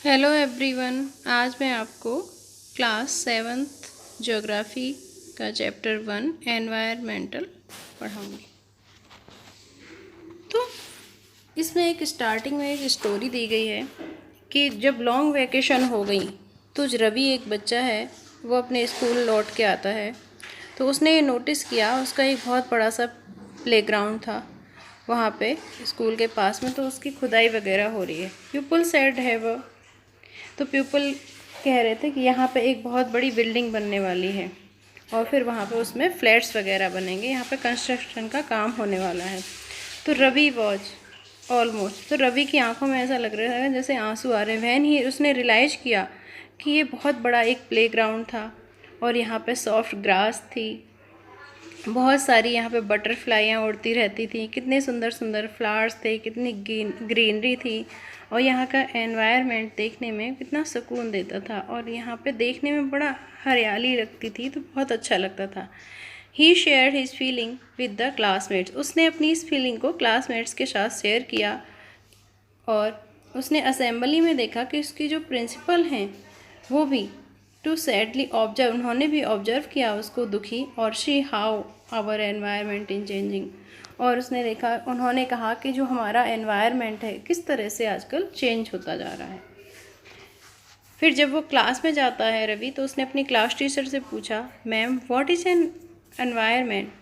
Hello everyone. आज मैं आपको क्लास 7th ज्योग्राफी का चैप्टर 1 एनवायरमेंटल पढ़ाऊँगी। तो इसमें एक स्टार्टिंग में एक स्टोरी दी गई है कि जब लॉन्ग वैकेशन हो गई तो रवि एक बच्चा है, वो अपने स्कूल लौट के आता है। तो उसने ये नोटिस किया, उसका एक बहुत बड़ा सा प्लेग्राउंड था वहाँ पे स्कूल के पास में, तो उसकी खुदाई वगैरह हो रही है। पीपल सेड है वो, तो पीपल कह रहे थे कि यहाँ पे एक बहुत बड़ी बिल्डिंग बनने वाली है और फिर वहाँ पे उसमें फ्लैट्स वगैरह बनेंगे, यहाँ पे कंस्ट्रक्शन का काम होने वाला है। तो रवि वॉज ऑलमोस्ट, तो रवि की आंखों में ऐसा लग रहा है जैसे आंसू आ रहे हैं। वैन ही उसने रियलाइज़ किया कि ये बहुत बड़ा एक प्लेग्राउंड था और यहाँ पे सॉफ्ट ग्रास थी, बहुत सारी यहाँ पे बटरफ्लाइयाँ उड़ती रहती थी, कितने सुंदर सुंदर फ्लावर्स थे, कितनी ग्रीनरी थी और यहाँ का एनवायरनमेंट देखने में कितना सुकून देता था और यहाँ पे देखने में बड़ा हरियाली लगती थी, तो बहुत अच्छा लगता था। He share his feeling with the classmates, उसने अपनी इस फीलिंग को क्लासमेट्स के साथ शेयर किया और उसने असेंबली में देखा कि उसकी जो प्रिंसिपल हैं वो भी टू सैडली ऑब्जर्व, उन्होंने भी ऑब्जर्व किया उसको दुखी, और she how our environment in changing, और उसने देखा, उन्होंने कहा कि जो हमारा एनवायरनमेंट है किस तरह से आजकल चेंज होता जा रहा है। फिर जब वो क्लास में जाता है रवि, तो उसने अपनी क्लास टीचर से पूछा, ma'am what is an environment?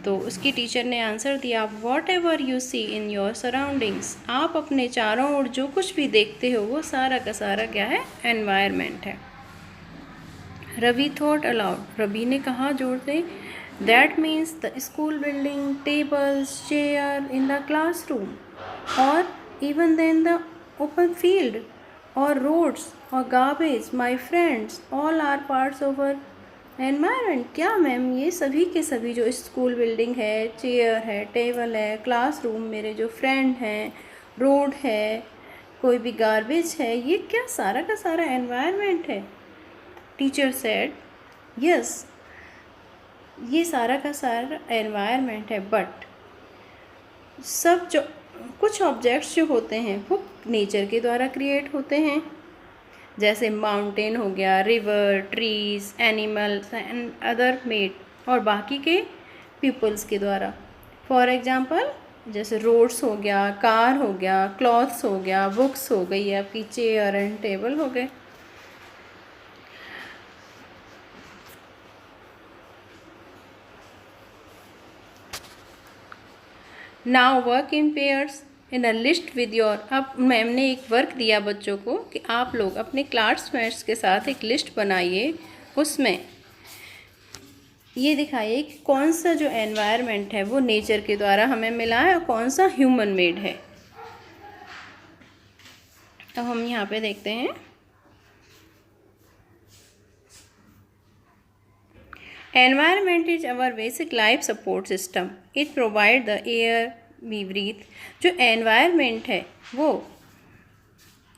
तो उसकी टीचर ने आंसर दिया, whatever you see in your surroundings, आप अपने चारों ओर जो कुछ भी देखते हो वो सारा का सारा क्या है? एनवायरनमेंट है। रवि थॉट अलाउड, रवि ने कहा जोर से, that means the school building, tables, chair in the classroom और even then the open field और रोड्स और garbage, my friends, all are parts of our environment. क्या मैम, ये सभी के सभी जो स्कूल बिल्डिंग है, चेयर है, टेबल है, क्लासरूम, मेरे जो फ्रेंड हैं, रोड है, कोई भी गार्बेज है, ये क्या सारा का सारा एनवायरनमेंट है? टीचर सेड, यस, ये सारा का सारा एनवायरनमेंट है, बट सब जो कुछ ऑब्जेक्ट्स जो होते हैं वो नेचर के द्वारा क्रिएट होते हैं, जैसे माउंटेन हो गया, river, trees, animals and other made, और बाकी के पीपल्स के द्वारा। फॉर एग्जांपल जैसे रोड्स हो गया, कार हो गया, क्लॉथ्स हो गया, बुक्स हो गई, आपकी चेयर एंड टेबल हो गए। Now work in pairs in a list with your, अब मैम ने एक वर्क दिया बच्चों को कि आप लोग अपने क्लासमेट्स के साथ एक लिस्ट बनाइए, उसमें ये दिखाइए कि कौन सा जो एनवायरनमेंट है वो नेचर के द्वारा हमें मिला है और कौन सा ह्यूमन मेड है। तो हम यहाँ पे देखते हैं, environment is our basic life support system, it provide the air we breathe. जो एनवायरनमेंट है वो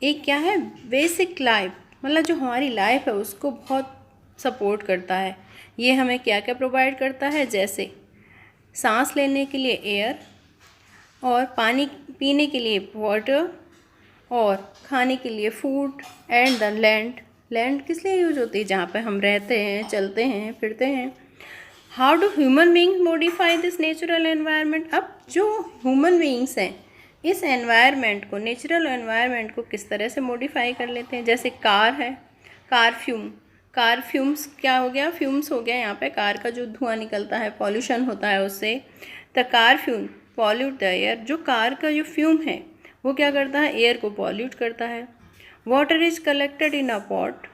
एक क्या है? बेसिक लाइफ, मतलब जो हमारी लाइफ है उसको बहुत सपोर्ट करता है। ये हमें क्या क्या प्रोवाइड करता है? जैसे सांस लेने के लिए एयर, और पानी पीने के लिए वाटर, और खाने के लिए food, and the land, land किस लिए यूज होती है? जहाँ पे हम रहते हैं, चलते हैं, फिरते हैं। How do human beings modify this natural environment, अब जो ह्यूमन बींग्स हैं इस एनवायरनमेंट को, नेचुरल एनवायरनमेंट को किस तरह से मॉडिफाई कर लेते हैं। जैसे कार है, कार फ्यूम, कार फ्यूम्स क्या हो गया? फ्यूम्स हो गया, यहाँ पे कार का जो धुआं निकलता है, पॉल्यूशन होता है उससे। The car fume pollute the air, जो कार का जो फ्यूम है वो क्या करता है? एयर को पॉल्यूट करता है। Water is collected in a pot,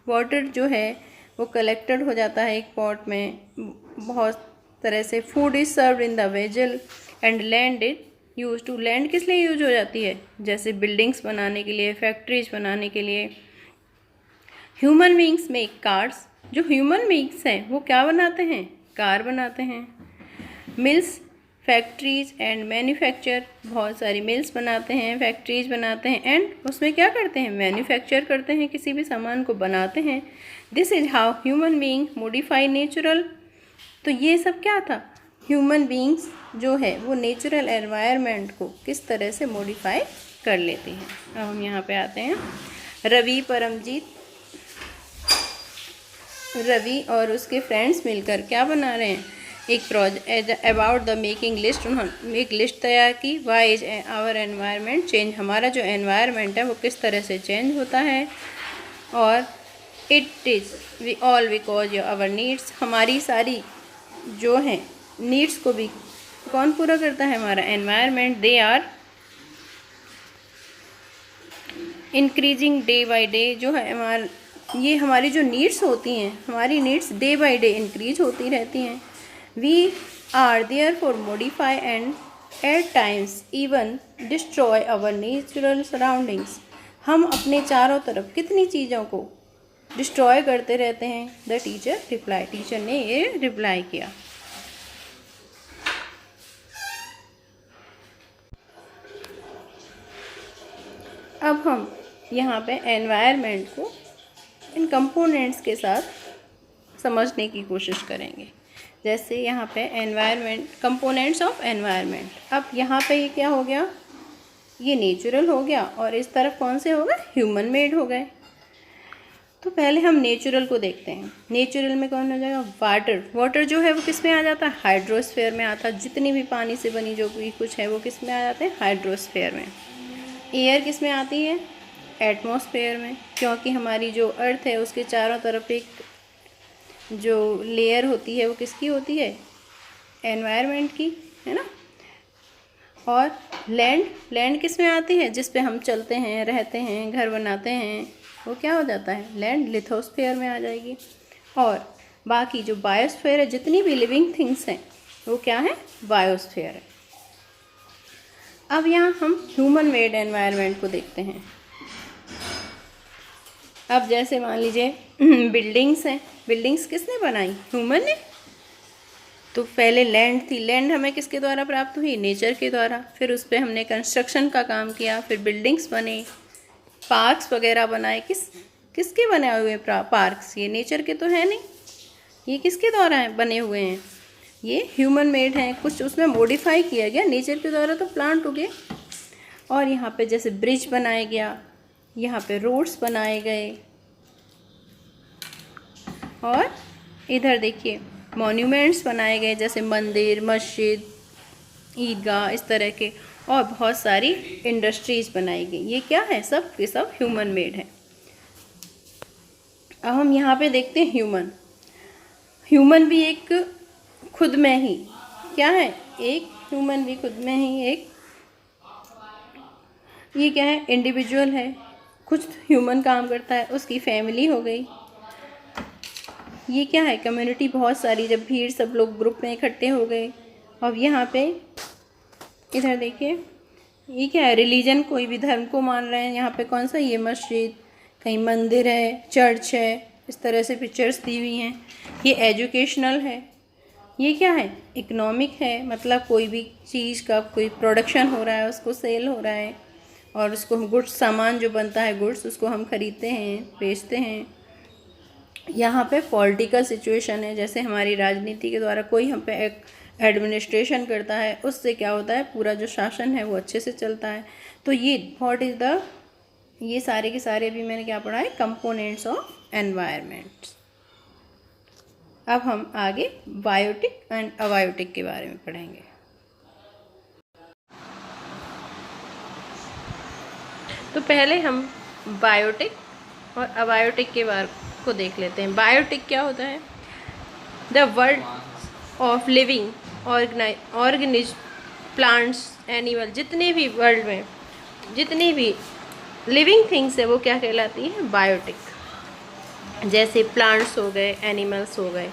water जो है वो कलेक्टेड हो जाता है एक पॉट में बहुत तरह से। Food is served in the vessel, and land is use to, land किस लिए यूज हो जाती है? जैसे बिल्डिंग्स बनाने के लिए, फैक्ट्रीज बनाने के लिए। ह्यूमन बींग्स मेक कार्स, जो ह्यूमन बींग्स हैं वो क्या बनाते हैं? कार बनाते हैं। मिल्स, फैक्ट्रीज एंड मैन्युफैक्चर, बहुत सारी मिल्स बनाते हैं, फैक्ट्रीज बनाते हैं, एंड उसमें क्या करते हैं? मैन्युफैक्चर करते हैं, किसी भी सामान को बनाते हैं। This is how human being modify natural, तो ये सब क्या था? ह्यूमन बीइंग्स जो है वो नेचुरल एनवायरनमेंट को किस तरह से मॉडिफाई कर लेती हैं। अब हम यहाँ पे आते हैं। रवि और उसके फ्रेंड्स मिलकर क्या बना रहे हैं, एक project about the making list. उन्होंने एक लिस्ट तैयार की। Why is our environment change, हमारा जो एनवायरनमेंट है वो किस तरह से चेंज होता है। और it is we all because our needs, हमारी सारी जो हैं नीड्स को भी कौन पूरा करता है, हमारा environment. They are increasing day by day, जो है ये हमारी जो नीड्स होती हैं, हमारी needs day by day increase होती रहती हैं। We are there for modify and at times even destroy our natural surroundings, हम अपने चारों तरफ कितनी चीज़ों को डिस्ट्रॉय करते रहते हैं। द टीचर रिप्लाई, टीचर ने ये रिप्लाई किया। अब हम यहाँ पे एनवायरनमेंट को इन कंपोनेंट्स के साथ समझने की कोशिश करेंगे। जैसे यहाँ पे एनवायरनमेंट, कंपोनेंट्स ऑफ एनवायरनमेंट। अब यहाँ पे ये क्या हो गया, ये नेचुरल हो गया और इस तरफ कौन से हो गए, ह्यूमन मेड हो गए। तो पहले हम नेचुरल को देखते हैं। नेचुरल में कौन हो जाएगा, वाटर। वाटर जो है वो किस में आ जाता है, हाइड्रोस्फीयर में आता है। जितनी भी पानी से बनी जो भी कुछ है वो किस में आ जाते हैं, हाइड्रोस्फीयर में। एयर किस में आती है, एटमॉस्फेयर में, क्योंकि हमारी जो अर्थ है उसके चारों तरफ एक जो लेयर होती है वो किसकी होती है, एनवायरनमेंट की, है ना। और लैंड किस में आती है, जिस पे हम चलते हैं, रहते हैं, घर बनाते हैं, वो क्या हो जाता है, लैंड, लिथोस्फीयर में आ जाएगी। और बाकी जो बायोस्फीयर है, जितनी भी लिविंग थिंग्स हैं वो क्या है, बायोस्फीयर है। अब यहाँ हम ह्यूमन मेड एनवायरनमेंट को देखते हैं। अब जैसे मान लीजिए बिल्डिंग्स हैं, बिल्डिंग्स किसने बनाई, ह्यूमन ने। तो पहले लैंड थी, लैंड हमें किसके द्वारा प्राप्त हुई, नेचर के द्वारा। फिर उस पर हमने कंस्ट्रक्शन का काम किया, फिर बिल्डिंग्स बने, पार्क्स वगैरह बनाए। किसके बनाए हुए पार्क्स, ये नेचर के तो है नहीं, ये किसके द्वारा बने हुए हैं, ये ह्यूमन मेड हैं। कुछ उसमें मॉडिफाई किया गया नेचर के द्वारा, तो प्लांट उगे। और यहाँ पे जैसे ब्रिज बनाया गया, यहाँ पे रोड्स बनाए गए, और इधर देखिए मॉन्यूमेंट्स बनाए गए, जैसे मंदिर, मस्जिद, ईदगाह, इस तरह के। और बहुत सारी इंडस्ट्रीज़ बनाई गई। ये क्या है, सब के सब ह्यूमन मेड है। अब हम यहाँ पे देखते हैं ह्यूमन भी एक खुद में ही क्या है, एक ह्यूमन भी खुद में ही एक, ये क्या है, इंडिविजुअल है। कुछ ह्यूमन काम करता है, उसकी फैमिली हो गई। ये क्या है, कम्युनिटी, बहुत सारी, जब भीड़, सब लोग ग्रुप में इकट्ठे हो गए। अब यहाँ पे इधर देखिए, ये क्या है, रिलीजन, कोई भी धर्म को मान रहे हैं। यहाँ पे कौन सा, ये मस्जिद, कहीं मंदिर है, चर्च है, इस तरह से पिक्चर्स दी हुई हैं। ये एजुकेशनल है। ये क्या है, इकोनॉमिक है, मतलब कोई भी चीज़ का कोई प्रोडक्शन हो रहा है, उसको सेल हो रहा है, और उसको हम गुड्स, सामान जो बनता है गुड्स, उसको हम खरीदते हैं, बेचते हैं। यहाँ पे पॉलिटिकल सिचुएशन है, जैसे हमारी राजनीति के द्वारा कोई हम पे एक एडमिनिस्ट्रेशन करता है, उससे क्या होता है, पूरा जो शासन है वो अच्छे से चलता है। तो ये व्हाट इज़ द, ये सारे के सारे भी मैंने क्या पढ़ा है, कंपोनेंट्स ऑफ एनवायरनमेंट। अब हम आगे बायोटिक एंड अबायोटिक के बारे में पढ़ेंगे। तो पहले हम बायोटिक और अबायोटिक के बारे को देख लेते हैं। बायोटिक क्या होता है, the world of living organism, plants, animal, जितने भी वर्ल्ड में जितनी भी लिविंग थिंग्स है वो क्या कहलाती हैं, बायोटिक। जैसे प्लांट्स हो गए, एनिमल्स हो गए,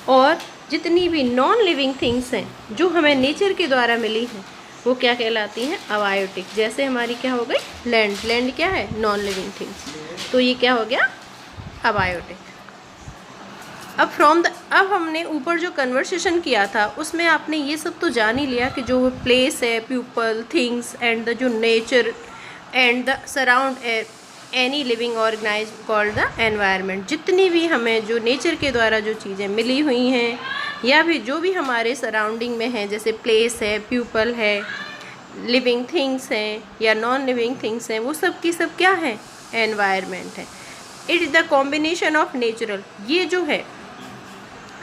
और जितनी भी नॉन लिविंग थिंग्स हैं जो हमें नेचर के द्वारा मिली हैं वो क्या कहलाती हैं, अबायोटिक। जैसे हमारी क्या हो गई, लैंड क्या है, नॉन लिविंग थिंग्स, तो ये क्या हो गया, अबायोटिक। अब हमने ऊपर जो कन्वर्सेशन किया था उसमें आपने ये सब तो जान ही लिया कि जो प्लेस है, पीपल, थिंग्स एंड द जो nature and the surround any living organism called the environment. जितनी भी हमें जो नेचर के द्वारा जो चीज़ें मिली हुई हैं, या भी जो भी हमारे सराउंडिंग में है, जैसे प्लेस है, पीपल है, लिविंग थिंग्स हैं या नॉन लिविंग थिंग्स हैं, वो सब की सब क्या है, एनवायरनमेंट है। It is the combination of natural, ये जो है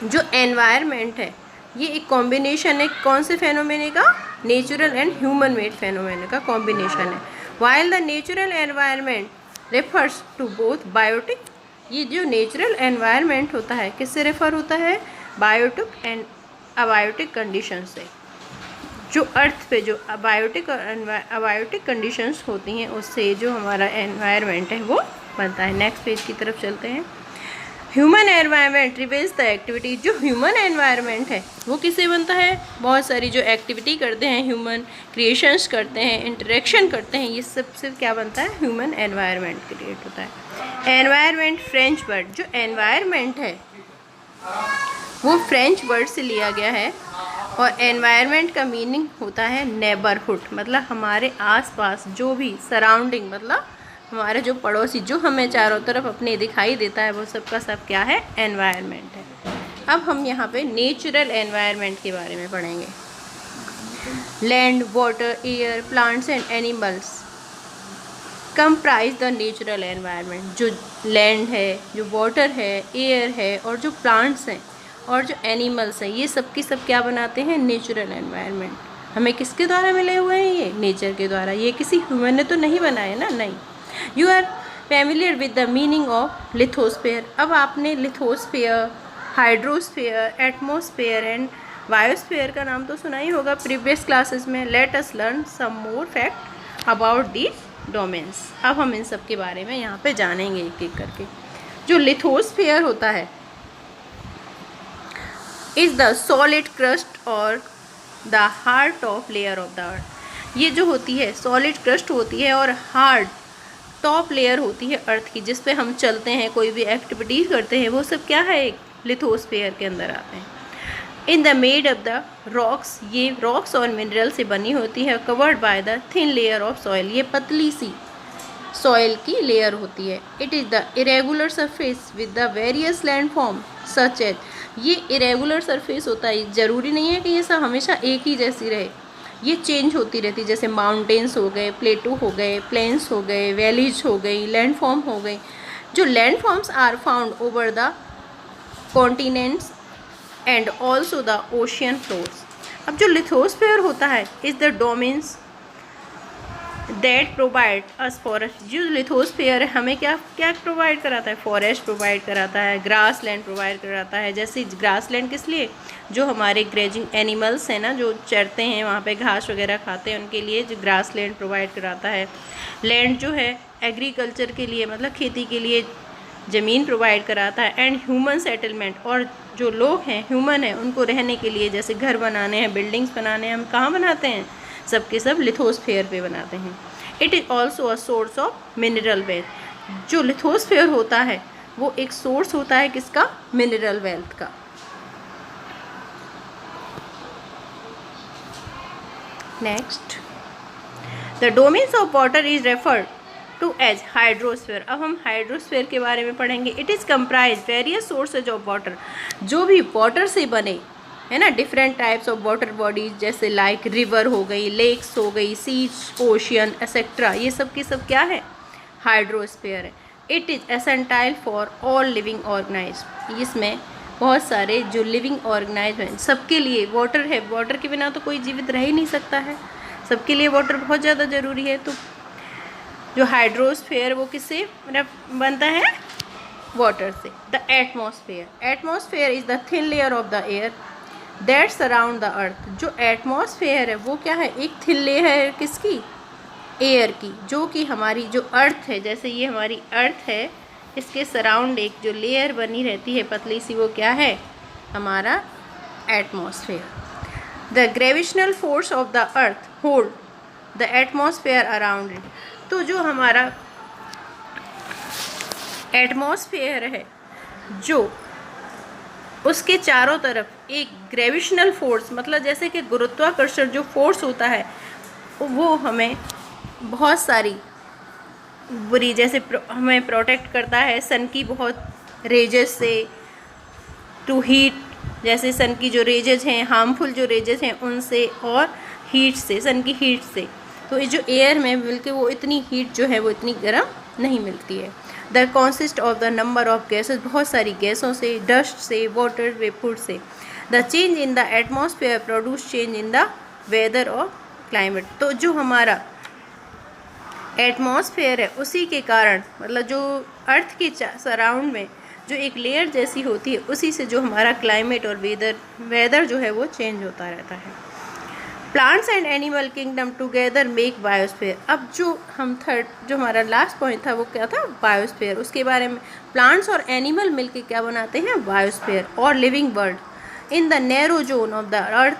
जो एनवायरनमेंट है ये एक कॉम्बिनेशन है कौन से फेनोमेना का, natural and human made phenomena का कॉम्बिनेशन है। While the natural environment refers to both biotic, ये जो नेचुरल एनवायरनमेंट होता है किससे रेफर होता है, बायोटिक एंड अबायोटिक कंडीशन से। जो अर्थ पे जो अबायोटिक और अबायोटिक कंडीशंस होती हैं उससे जो हमारा एनवायरनमेंट है वो बनता है। नेक्स्ट पेज की तरफ चलते हैं। Human environment reveals the activity, जो ह्यूमन एनवायरनमेंट है वो किससे बनता है, बहुत सारी जो एक्टिविटी करते हैं ह्यूमन, क्रिएशंस करते हैं, इंटरेक्शन करते हैं, ये सब से क्या बनता है, ह्यूमन एनवायरनमेंट क्रिएट होता है। एनवायरनमेंट फ्रेंच वर्ड, जो एनवायरनमेंट है वो फ्रेंच वर्ड से लिया गया है और एनवायरनमेंट का मीनिंग होता है नेबरहुड, मतलब हमारे आसपास जो भी सराउंडिंग, मतलब हमारे जो पड़ोसी, जो हमें चारों तरफ अपने दिखाई देता है वो सब का सब क्या है, एनवायरनमेंट है। अब हम यहाँ पे नेचुरल एनवायरनमेंट के बारे में पढ़ेंगे। Land, water, air, plants and animals comprise the natural environment. जो लैंड है, जो वाटर है, एयर है और जो प्लांट्स हैं और जो एनिमल्स हैं, ये सब की सब क्या बनाते हैं, नेचुरल एनवायरनमेंट। हमें किसके द्वारा मिले हुए हैं, ये नेचर के द्वारा, ये किसी ह्यूमन ने तो नहीं बनाए ना, नहीं। You are familiar with the meaning of lithosphere. अब आपने lithosphere, hydrosphere, atmosphere and biosphere का नाम तो सुना ही होगा प्रीवियस क्लासेस में। Let us learn some more fact about these domains. अब हम इन सब के बारे में यहाँ पे जानेंगे एक एक करके। जो लिथोस्फेयर होता है इज़ द सॉलिड क्रस्ट और the hard top layer of the अर्थ। ये जो होती है सॉलिड क्रस्ट होती है और हार्ड टॉप लेयर होती है अर्थ की, जिस पे हम चलते हैं, कोई भी एक्टिविटीज़ करते हैं, वो सब क्या है, एक लिथोस्फेयर के अंदर आते हैं। In the made of the rocks, ये रॉक्स और मिनरल से बनी होती है। Covered by the thin layer of soil, ये पतली सी सॉइल की लेयर होती है। It is the irregular surface with the various land form such as, ये इरेगुलर सरफेस होता है, ज़रूरी नहीं है कि ये सब हमेशा एक ही जैसी रहे, ये चेंज होती रहती, जैसे माउंटेन्स हो गए, प्लेटू हो गए, प्लेन्स हो गए, वैलीज हो गई, लैंडफॉर्म हो गई। जो landforms are found over the continents and also the ocean floors. अब जो लिथोस्फेयर होता है is the domains that provide us forest. जो लिथोस्फेयर है हमें क्या क्या प्रोवाइड कराता है, फॉरेस्ट प्रोवाइड कराता है, ग्रास लैंड प्रोवाइड कराता है। जैसे ग्रास लैंड किस लिए, जो हमारे ग्रेजिंग एनिमल्स हैं ना, जो चरते हैं वहाँ पे घास वगैरह खाते हैं, उनके लिए जो ग्रास लैंड प्रोवाइड कराता है। लैंड जो है एग्रीकल्चर के लिए, मतलब खेती के लिए ज़मीन प्रोवाइड कराता है। एंड ह्यूमन सेटलमेंट, और जो लोग हैं ह्यूमन हैं उनको रहने के लिए, जैसे घर बनाने हैं, बिल्डिंग्स बनाने हैं, हम कहाँ बनाते हैं, सब के सब लिथोस्फेयर पे बनाते हैं। It is also a source of mineral wealth. जो लिथोस्फेयर होता है वो एक सोर्स होता है किसका, मिनरल वेल्थ का। Next, the domains of water is referred to as hydrosphere. अब हम हाइड्रोस्फेयर के बारे में पढ़ेंगे। It is comprise various sources of water, जो भी वाटर से बने है ना, different types of water bodies, जैसे लाइक रिवर हो गई, लेक्स हो गई, सीज, ओशियन एक्सेट्रा, ये सब की सब क्या है, हाइड्रोस्फेयर है। It is essential for all living organised. इसमें बहुत सारे जो लिविंग ऑर्गेनाइज्ड हैं सबके लिए वाटर है, वाटर के बिना तो कोई जीवित रह ही नहीं सकता है, सबके लिए वाटर बहुत ज़्यादा ज़रूरी है। तो जो हाइड्रोस्फेयर वो किससे बनता है, वाटर से। The atmosphere, atmosphere is the thin layer of the air that surround the earth. जो एटमॉस्फेयर है वो क्या है, एक थिन लेयर है किसकी, एयर की, जो कि हमारी जो अर्थ है, जैसे ये हमारी अर्थ है, इसके सराउंड एक जो लेयर बनी रहती है पतली सी, वो क्या है, हमारा atmosphere. The gravitational force of the earth hold the atmosphere around it. तो जो हमारा एटमॉस्फेयर है, जो उसके चारों तरफ एक ग्रेविशनल फोर्स, मतलब जैसे कि गुरुत्वाकर्षण जो फोर्स होता है वो हमें बहुत सारी बुरी, जैसे हमें प्रोटेक्ट करता है सन की बहुत रेजेस से, टू हीट, जैसे सन की जो रेजेस हैं, हार्मफुल जो रेजेस हैं उनसे, और हीट से, सन की हीट से। तो ये जो एयर में बल्कि वो इतनी हीट जो है वो इतनी गर्म नहीं मिलती है। The consist of the number of gases, बहुत सारी गैसों से, डस्ट से, वाटर वेपर से। The change in the atmosphere produce change in the weather और क्लाइमेट। तो जो हमारा एटमॉस्फेयर है उसी के कारण, मतलब जो अर्थ के सराउंड में जो एक लेयर जैसी होती है, उसी से जो हमारा क्लाइमेट और वेदर जो है वो चेंज होता रहता है। Plants and animal kingdom together make biosphere. अब जो हमारा लास्ट पॉइंट था वो क्या था, बायोस्फीयर। उसके बारे में प्लांट्स और एनिमल मिलके क्या बनाते हैं, बायोस्फीयर। और living world in the narrow zone of the earth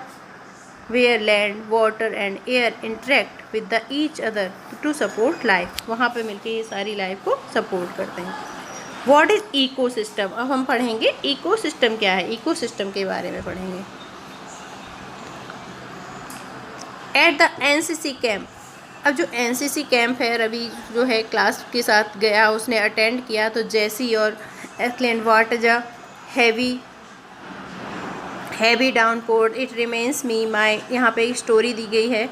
where land, water and air interact with the each other to support life. वहाँ पे मिलके ये सारी लाइफ को सपोर्ट करते हैं। What is ecosystem. अब हम पढ़ेंगे इकोसिस्टम क्या है, इकोसिस्टम के बारे में पढ़ेंगे। At the NCC camp. अब जो एनसीसी कैंप है, रवि जो है क्लास के साथ गया, उसने अटेंड किया। तो जैसी और explain what is a heavy downpour it reminds me my. यहाँ पे एक स्टोरी दी गई है।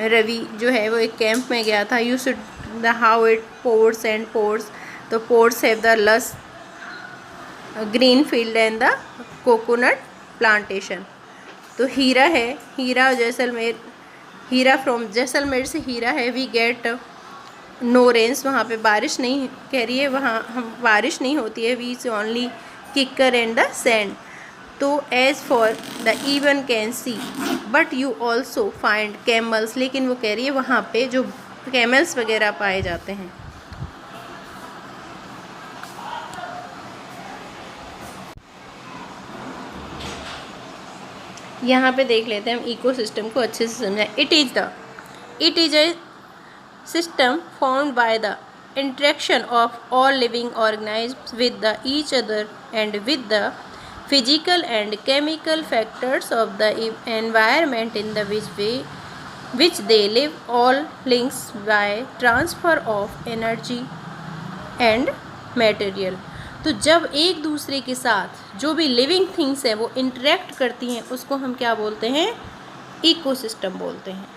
रवि जो है वो एक कैंप में गया था। You should the how it pores and pores. तो पोर्स हैव द लस green field and the coconut plantation. तो हीरा है, हीरा जैसलमेर, हीरा फ्रॉम जैसलमेर से हीरा है। वी गेट नो रेंस, वहाँ पे बारिश नहीं कह रही है, वहाँ हम बारिश नहीं होती है। वी इज ओनली किकर एंड द सैंड। तो as for the even can see but you also find camels. लेकिन वो कह रही है वहाँ पे जो कैमल्स वगैरह पाए जाते हैं। यहाँ पे देख लेते हैं हम इकोसिस्टम को अच्छे से समझाएं। It is a system formed by the interaction of all living organisms with the each other and with the physical and chemical factors of the environment in the which they live, all links by transfer of energy and material। तो जब एक दूसरे के साथ जो भी living things हैं वो इंटरेक्ट करती हैं, उसको हम क्या बोलते हैं, इकोसिस्टम बोलते हैं।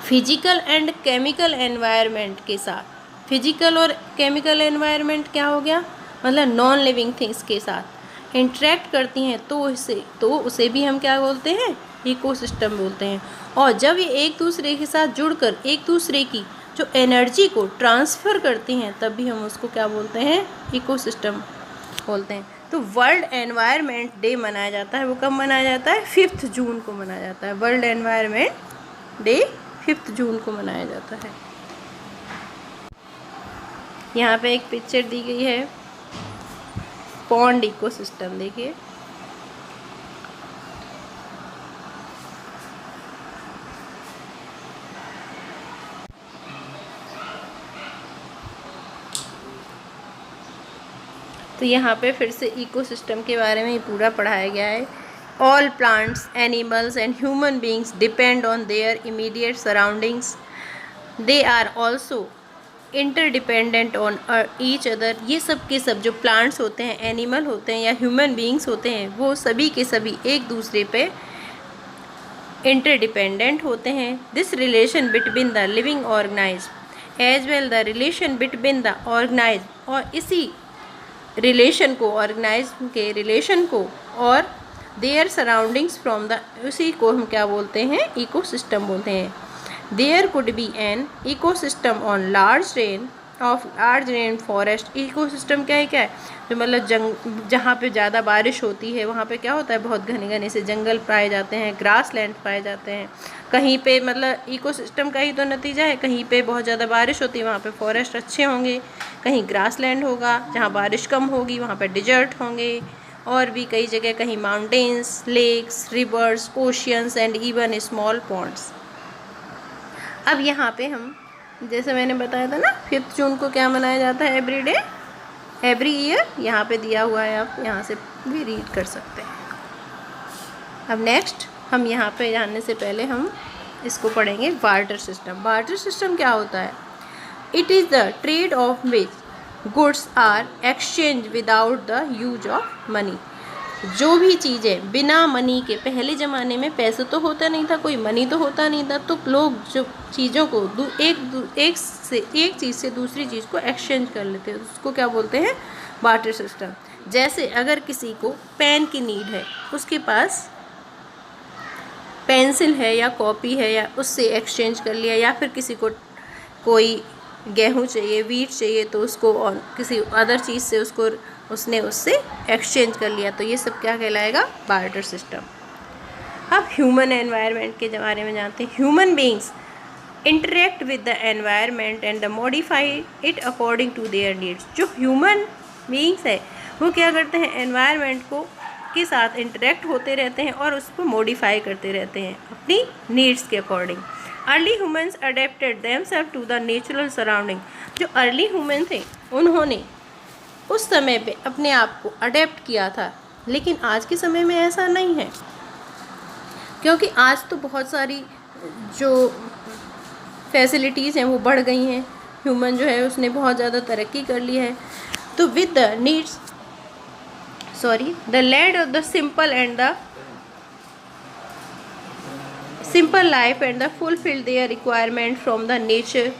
फिजिकल एंड केमिकल एनवायरनमेंट के साथ, फिजिकल और केमिकल एनवायरनमेंट क्या हो गया, मतलब नॉन लिविंग थिंग्स के साथ इंटरेक्ट करती हैं, तो उसे भी हम क्या बोलते हैं, इकोसिस्टम बोलते हैं। और जब ये एक दूसरे के साथ जुड़कर एक दूसरे की जो एनर्जी को ट्रांसफ़र करती हैं, तब भी हम उसको क्या बोलते हैं, इकोसिस्टम बोलते हैं। तो वर्ल्ड एनवायरनमेंट डे मनाया जाता है, वो कब मनाया जाता है, 5 जून को मनाया जाता है। वर्ल्ड एनवायरनमेंट डे 5 जून को मनाया जाता है। यहाँ पे एक पिक्चर दी गई है पॉन्ड इकोसिस्टम, देखिए। तो यहाँ पे फिर से इकोसिस्टम के बारे में ही पूरा पढ़ाया गया है। All plants, animals and human beings depend on their immediate surroundings. They are also interdependent on each other. ये सब के सब जो प्लांट्स होते हैं, एनिमल होते हैं या ह्यूमन बींग्स होते हैं, वो सभी के सभी एक दूसरे पे इंटरडिपेंडेंट होते हैं। This relation between the living organism as well the relation between the organism, और इसी रिलेशन को, ऑर्गेनाइज्म के रिलेशन को और देयर सराउंडिंग्स फ्रॉम द, उसी को हम क्या बोलते हैं, इकोसिस्टम बोलते हैं। There could be an ecosystem on large rain forest. Ecosystem क्या है, जो मतलब जहाँ पे ज़्यादा बारिश होती है वहाँ पे क्या होता है, बहुत घने घने से जंगल पाए जाते हैं, ग्रास लैंड पाए जाते हैं। कहीं पे मतलब इकोसिस्टम का ही तो नतीजा है, कहीं पे बहुत ज़्यादा बारिश होती है वहाँ पे फॉरेस्ट अच्छे होंगे, कहीं ग्रास लैंड होगा, जहाँ बारिश कम होगी वहाँ पे डिजर्ट होंगे, और भी कई जगह कहीं mountains, lakes, rivers, oceans and even small ponds. अब यहाँ पे हम, जैसे मैंने बताया था ना, 5 जून को क्या मनाया जाता है, एवरी डे, एवरी ईयर। यहाँ पे दिया हुआ है, आप यहाँ से भी रीड कर सकते हैं। अब नेक्स्ट हम यहाँ पे जानने से पहले हम इसको पढ़ेंगे, बार्टर सिस्टम। बार्टर सिस्टम क्या होता है, it is the trade of which goods are exchange without the use of money. जो भी चीज़ें बिना मनी के, पहले ज़माने में पैसे तो होता नहीं था, कोई मनी तो होता नहीं था, तो लोग जो चीज़ों को एक चीज़ से दूसरी चीज़ को एक्सचेंज कर लेते हैं, उसको क्या बोलते हैं, बार्टर सिस्टम। जैसे अगर किसी को पेन की नीड है, उसके पास पेंसिल है या कॉपी है, या उससे एक्सचेंज कर लिया, या फिर किसी को कोई गेहूँ चाहिए, वीट चाहिए, तो उसको और किसी अदर चीज़ से उसने उससे एक्सचेंज कर लिया, तो ये सब क्या कहलाएगा, बार्टर सिस्टम। अब ह्यूमन एनवायरनमेंट के बारे में जानते हैं। Human beings interact with the environment and the modify it according to their needs. जो ह्यूमन बींग्स है वो क्या करते हैं, एनवायरनमेंट को के साथ इंटरेक्ट होते रहते हैं और उसको मॉडिफाई करते रहते हैं अपनी नीड्स के according. Early humans adapted themselves to the natural surrounding. जो अर्ली ह्यूमन थे उन्होंने उस समय पे अपने आप को अडेप्ट किया था, लेकिन आज के समय में ऐसा नहीं है, क्योंकि आज तो बहुत सारी जो फैसिलिटीज़ हैं वो बढ़ गई हैं। ह्यूमन जो है उसने बहुत ज़्यादा तरक्की कर ली है। तो with the needs the laid off the simple life and the fulfil their requirement from the nature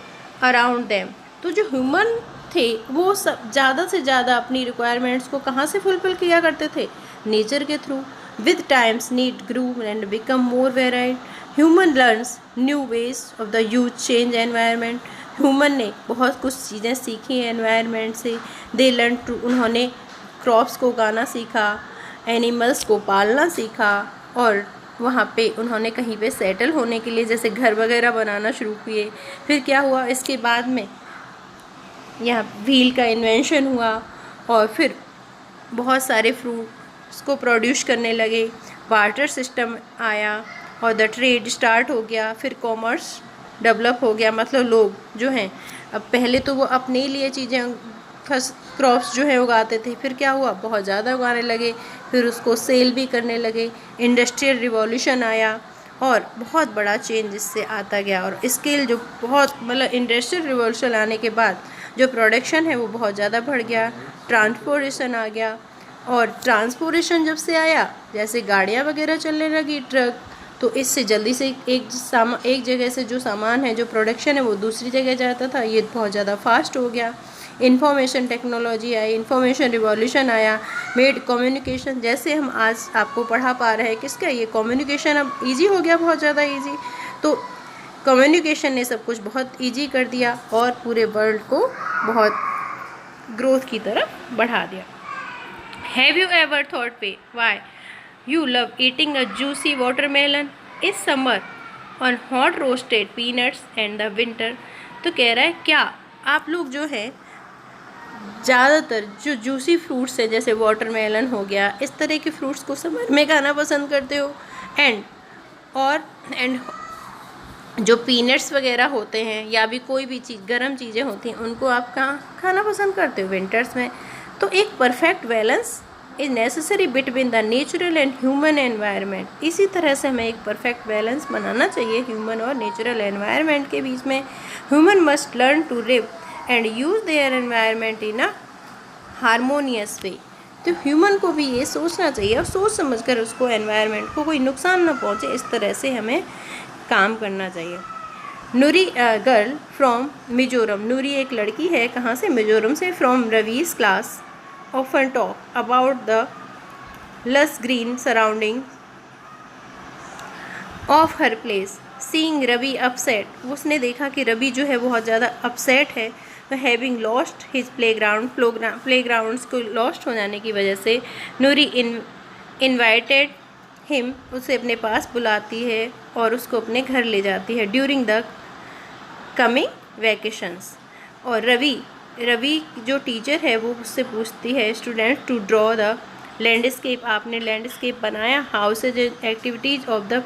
around them. तो जो ह्यूमन थे वो सब ज़्यादा से ज़्यादा अपनी रिक्वायरमेंट्स को कहाँ से फुलफिल किया करते थे, नेचर के through. With times need grew and become more varied, human learns new ways of the use change environment. ह्यूमन ने बहुत कुछ चीज़ें सीखी एनवायरनमेंट से। दे लर्न टू, उन्होंने क्रॉप्स को उगाना सीखा, एनिमल्स को पालना सीखा, और वहाँ पे उन्होंने कहीं पे सेटल होने के लिए जैसे घर वगैरह बनाना शुरू किए। फिर क्या हुआ, इसके बाद में यहाँ व्हील का इन्वेंशन हुआ, और फिर बहुत सारे फ्रूट्स को प्रोड्यूस करने लगे, बार्टर सिस्टम आया और द ट्रेड स्टार्ट हो गया। फिर कॉमर्स डेवलप हो गया, मतलब लोग जो हैं अब पहले तो वो अपने लिए चीज़ें क्रॉप्स जो है उगाते थे, फिर क्या हुआ, बहुत ज़्यादा उगाने लगे, फिर उसको सेल भी करने लगे। इंडस्ट्रियल रिवॉल्यूशन आया और बहुत बड़ा चेंज इससे आता गया, और स्केल जो बहुत मतलब इंडस्ट्रियल रिवॉल्यूशन आने के बाद जो प्रोडक्शन है वो बहुत ज़्यादा बढ़ गया। ट्रांसपोर्टेशन आ गया, और ट्रांसपोर्टेशन जब से आया, जैसे गाड़ियाँ वगैरह चलने लगी, ट्रक, तो इससे जल्दी से एक जगह से जो सामान है, जो प्रोडक्शन है, वो दूसरी जगह जाता था, ये बहुत ज़्यादा फास्ट हो गया। इंफॉर्मेशन टेक्नोलॉजी आई, इंफॉर्मेशन रिवॉल्यूशन आया, मेड कम्युनिकेशन, जैसे हम आज आपको पढ़ा पा रहे हैं किसका, ये कम्युनिकेशन अब ईजी हो गया, बहुत ज़्यादा ईजी। तो कम्युनिकेशन ने सब कुछ बहुत ईजी कर दिया और पूरे वर्ल्ड को बहुत ग्रोथ की तरफ बढ़ा दिया। Have you ever thought why you love eating a juicy watermelon इस summer on hot roasted peanuts and the winter. तो कह रहा है क्या आप लोग जो है ज़्यादातर जो जूसी फ्रूट्स हैं, जैसे वाटरमेलन हो गया, इस तरह के फ्रूट्स को समर में खाना पसंद करते हो, एंड जो पीनट्स वगैरह होते हैं या भी कोई भी चीज़ गर्म चीज़ें होती हैं उनको आप कहाँ खाना पसंद करते हो, विंटर्स में। तो एक perfect balance is necessary between the natural and human environment. इसी तरह से हमें एक परफेक्ट बैलेंस बनाना चाहिए ह्यूमन और नेचुरल एनवायरनमेंट के बीच में। Human must learn to live and use their environment in a harmonious way. तो ह्यूमन को भी ये सोचना चाहिए और सोच समझ कर उसको एनवायरनमेंट को कोई नुकसान ना पहुँचे, इस तरह से हमें काम करना चाहिए। नूरी गर्ल फ्रॉम मिजोरम, नूरी एक लड़की है, कहाँ से, मिजोरम से। From Ravi's class often talk about the lush green surrounding of her place. Seeing Ravi upset, उसने देखा कि रवि जो है बहुत ज़्यादा अपसेट है, हैविंग लॉस्ट हिज प्लेग्राउंड्स को लॉस्ट हो जाने की वजह से नूरी इनवाइटेड हिम, उसे अपने पास बुलाती है और उसको अपने घर ले जाती है ड्यूरिंग द कमिंग वैकेशंस। और रवि जो टीचर है वो उससे पूछती है student to draw the landscape, आपने लैंडस्केप बनाया, houses activities of the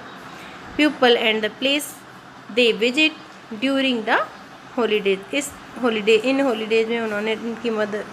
people and the place they visit during the holidays. इन हॉलीडेज में उन्होंने, उनकी मदर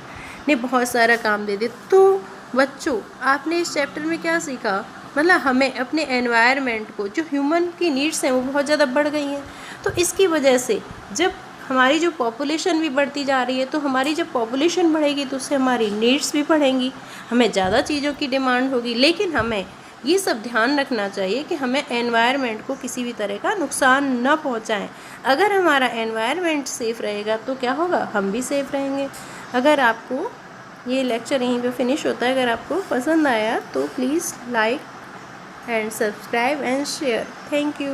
ने बहुत सारा काम दे दिया। तो बच्चों आपने इस चैप्टर में क्या सीखा, मतलब हमें अपने एनवायरनमेंट को, जो ह्यूमन की नीड्स हैं वो बहुत ज़्यादा बढ़ गई हैं, तो इसकी वजह से जब हमारी जो पॉपुलेशन भी बढ़ती जा रही है, तो हमारी जब पॉपुलेशन बढ़ेगी तो उससे हमारी नीड्स भी बढ़ेंगी, हमें ज़्यादा चीज़ों की डिमांड होगी। लेकिन हमें ये सब ध्यान रखना चाहिए कि हमें एनवायरनमेंट को किसी भी तरह का नुकसान न पहुंचाएं। अगर हमारा एनवायरनमेंट सेफ़ रहेगा तो क्या होगा, हम भी सेफ़ रहेंगे। अगर आपको ये लेक्चर यहीं पे फिनिश होता है। अगर आपको पसंद आया तो please like and subscribe and share. Thank you.